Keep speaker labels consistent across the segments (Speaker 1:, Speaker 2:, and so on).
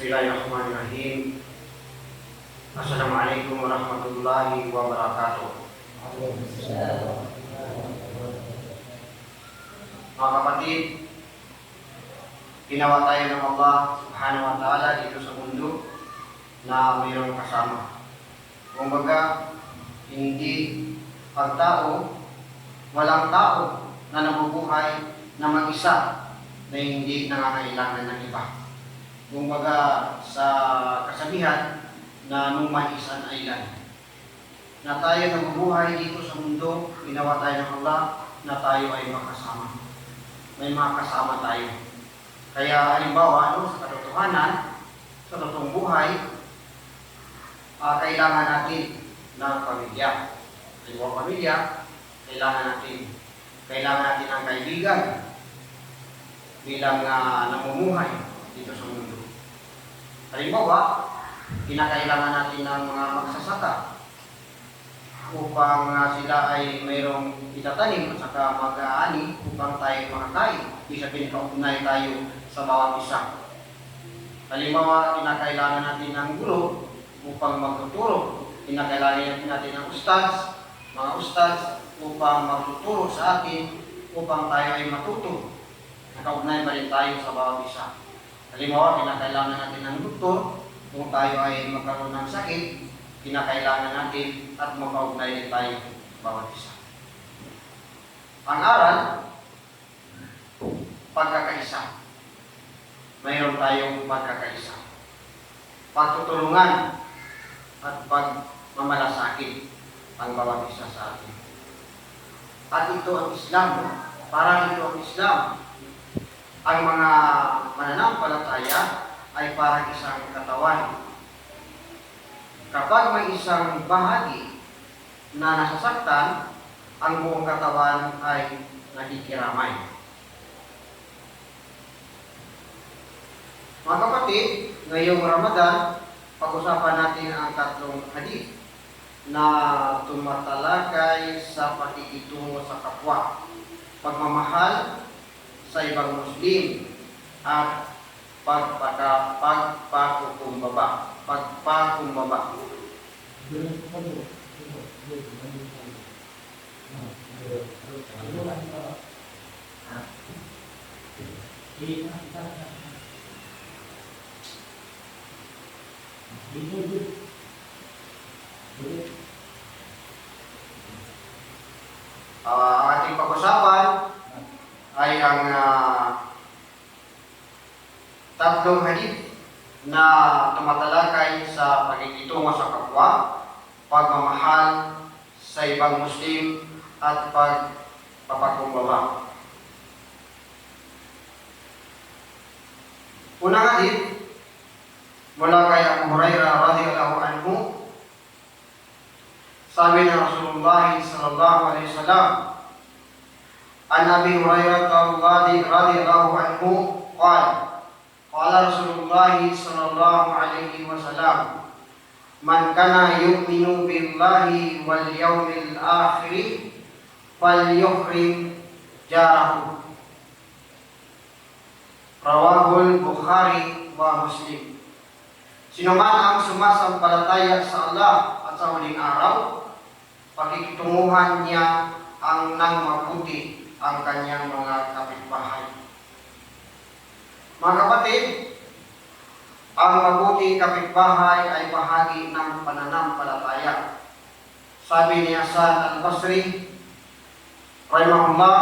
Speaker 1: Bismillahirrahmanirrahim. Assalamualaikum warahmatullahi wabarakatuh. Mga kapatid, ginawa tayo ng Allah Subhanahu wa Ta'ala dito sa mundo na mayroong kasama. Kumbaga, hindi ang tao, walang tao na nabubuhay na mag-isa na hindi nangangailangan ng iba. Kumbaga, sa kasabihan na nung maisan ay ilan. Na tayo nabubuhay dito sa mundo, ginawa tayo ng Allah na tayo ay makasama. May mga kasama tayo. Kaya halimbawa, sa katotohanan, sa totoong buhay, kailangan natin ng pamilya. Halimbawa pamilya, kailangan natin ng kaibigan bilang namumuhay dito sa mundo. Halimbawa, kinakailangan natin ng mga magsasaka upang sila ay mayroong itatanim at saka mag-aani upang tayo makakain. Ibig sabihin, kaugnay tayo sa bawat isa. Halimbawa, kinakailangan natin ng guro upang magtuturo. Kinakailangan natin ng mga ustads upang magtuturo sa atin upang tayo ay matuto. Nakaugnay pa rin tayo sa bawat isa. Halimbawa, kinakailangan natin ng doktor kung tayo ay magkaroon ng sakit, kinakailangan natin at magkaugnay din tayo bawat isa. Ang aral, pagkakaisa. Mayroon tayong pagkakaisa. Pagtutulungan at pagmamalasakit ang bawat isa sa atin. At ito ang Islam. Parang ito ang Islam. Ang mga mananampalataya ay parang isang katawan. Kapag may isang bahagi na nasasaktan, ang buong katawan ay nakikiramay. Mga kapatid, ngayong Ramadan, pag-usapan natin ang tatlong hadith na tumatalakay sa pakikitungo sa kapwa, pagmamahal sa ibang Muslim, at pagpakumbaba. Ang ating pag-usapan ay ang tatlong hadith na tumatalakay sa pakikitungo sa kapwa, pagmamahal sa ibang Muslim, at pagpapakumbaba. Unang hadith mula kay Abu Hurairah radhiyallahu anhu, sabi ng Rasulullah sallallahu alaihi wasallam, an Abi Hurairah radhiyallahu anhu qala Rasulullah sallallahu alaihi wasallam, man kana yu'minu billahi wal yawmil akhir falyukrim jarahu. Rawahul Bukhari wa Muslim. Sino man ang sumasampalataya sa Allah at sa huling araw, pakikitunguhan niya ang nang mabuti ang kanyang mga kapitbahay. Mga kapatid, ang mabuting kapitbahay ay bahagi ng pananampalataya. Sabi ni Hasan al-Basri, rahimahullah,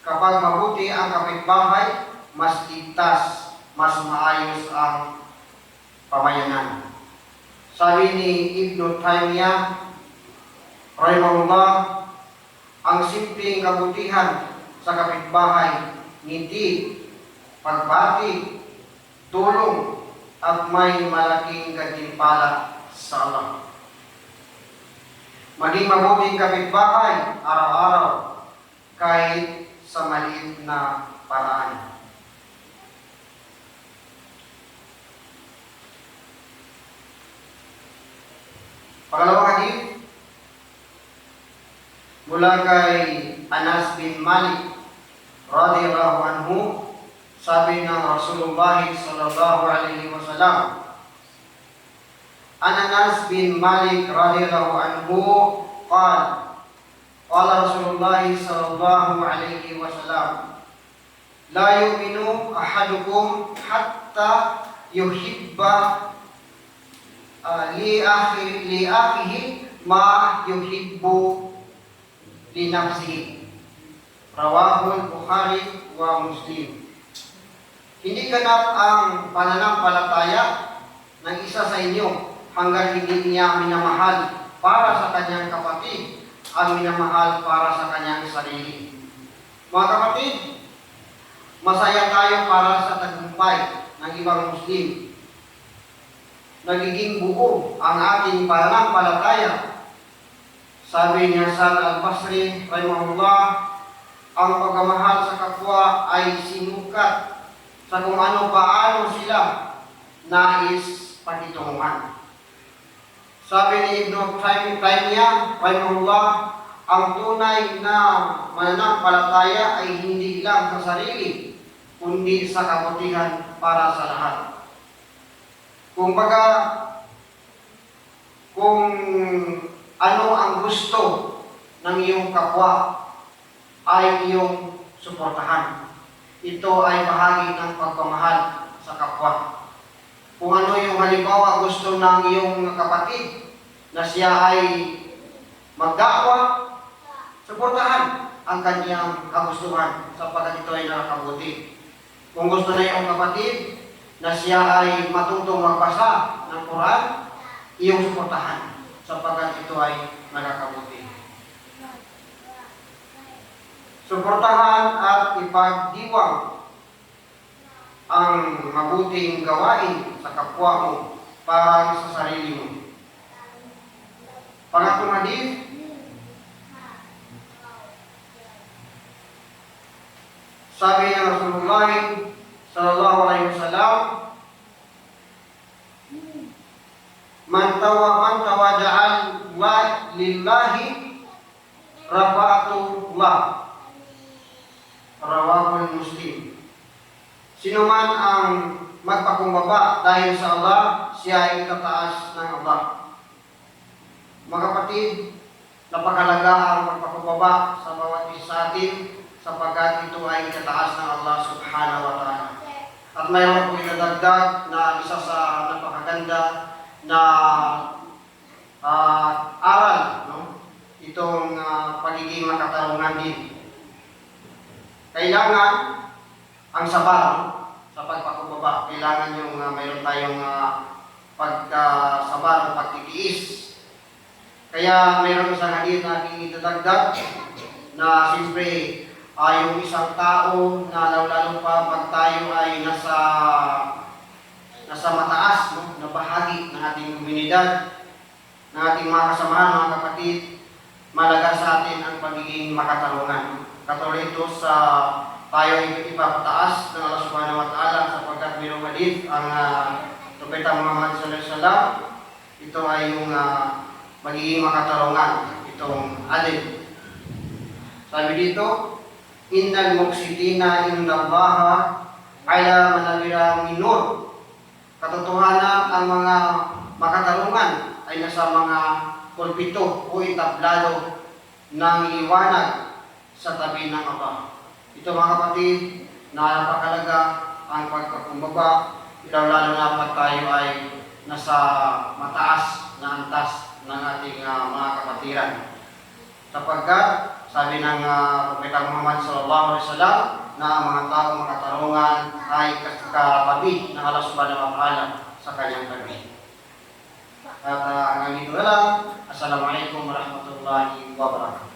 Speaker 1: kapag mabuti ang kapitbahay, mas ligtas, mas maayos ang pamayanan. Sabi ni Ibn Taymiyyah, rahimahullah, ang simpleng kabutihan sa kapitbahay, ngiti, pagbati, tulong, at may malaking gantimpala sa Allah. Maging mabuting kapitbahay araw-araw kahit sa maliit na paraan. Pangalawang hadith mula kay Anas bin Malik radhiyallahu anhu, Sabi ng Rasulullah sallallahu alaihi wasallam, Anas bin Malik radhiyallahu anhu qala qala Rasulullah sallallahu alaihi wasallam, la yu'minu ahadukum hatta yuhibba li akhihi ma yuhibbu li nafsihi. Rawahul Bukhari wa Muslim. Hindi ganap ang pananampalataya ng isa sa inyo hanggang hindi niya minamahal para sa kanyang kapatid ang minamahal para sa kanyang sarili. Mga kapatid, masaya tayo para sa tagumpay ng ibang Muslim. Nagiging buo ang ating pananampalataya. Sabi ni Hasan al-Basri, rahimahullah, ang pagmamahal sa kapwa ay sinukat sa kung paano sila nais pakitunguhan. Sabi ni Ibn Taymiyyah, rahimahullah, ang tunay na mananampalataya ay hindi lang sa sarili, kundi sa kabutihan para sa lahat. Kumbaga, kung ano ang gusto ng iyong kapwa ay iyong suportahan. Ito ay bahagi ng pagmamahal sa kapwa. Kung ano yung halimbawa gusto ng iyong kapatid na siya ay magdakwa, suportahan ang kanyang kagustuhan sapagkat ito ay nakakabuti. Kung gusto na iyong kapatid na siya ay matutong magbasa ng Quran, iyong suportahan sapagkat ito ay nakakabuti. Suportahan at ipagdiwang ang mabuting gawain sa kapwa mo para sa sarili mo. Pangatlong hadith, sabi ng Rasulullah sallallahu alaihi wasallam, man tawada'al lillahi rafa'atullah. Rawahul Muslim. Sino man ang magpakumbaba dahil sa Allah, siya ay tataas ng Allah. Mga kapatid, napakalaga ang magpakumbaba sa bawat isa sa atin sapagkat ito ay tataas ng Allah subhanahu wa ta'ala. At mayroon po inadagdag na isa sa napakaganda na aral, no? Itong pagiging makatarungan din. Kailangan ang sabar sa pagpakumbaba. Kailangan yung mayroon tayong pagsabar o pagtitiis. Kaya mayroon isang hadith na aking idadagdag na siyempre yung isang tao na lalo pa pag tayo ay nasa mataas, no, na bahagi ng ating komunidad, ng ating mga kasamahan, mga kapatid, malaga sa atin ang pagiging makatarungan. Katulad ito sa tayo ay ipapataas ng Allah subhanahu wa ta'ala sapagkat mayroong hadith ang Propeta Muhammad sallallahu alaihi wasallam. Ito ay yung magiging makatarungan, itong adil. Sabi dito, innal muqsitina indallaha ala manabira minur. Katotohanan ang mga makatarungan ay nasa mga pulpito o entablado ng liwanag sa tabi ng Allah. Ito mga kapatid, napakalaga ang pagpakumbaba, lalo na pag tayo ay nasa mataas na antas ng ating mga kapatiran. Sapagkat sabi ng Propeta Muhammad sallallahu alaihi wasallam na ang mga taong makatarungan ay katabi ng Allah subhanahu wa ta'ala sa kanyang tabi. At hanggang dito na lang. Assalamualaikum warahmatullahi wabarakatuh.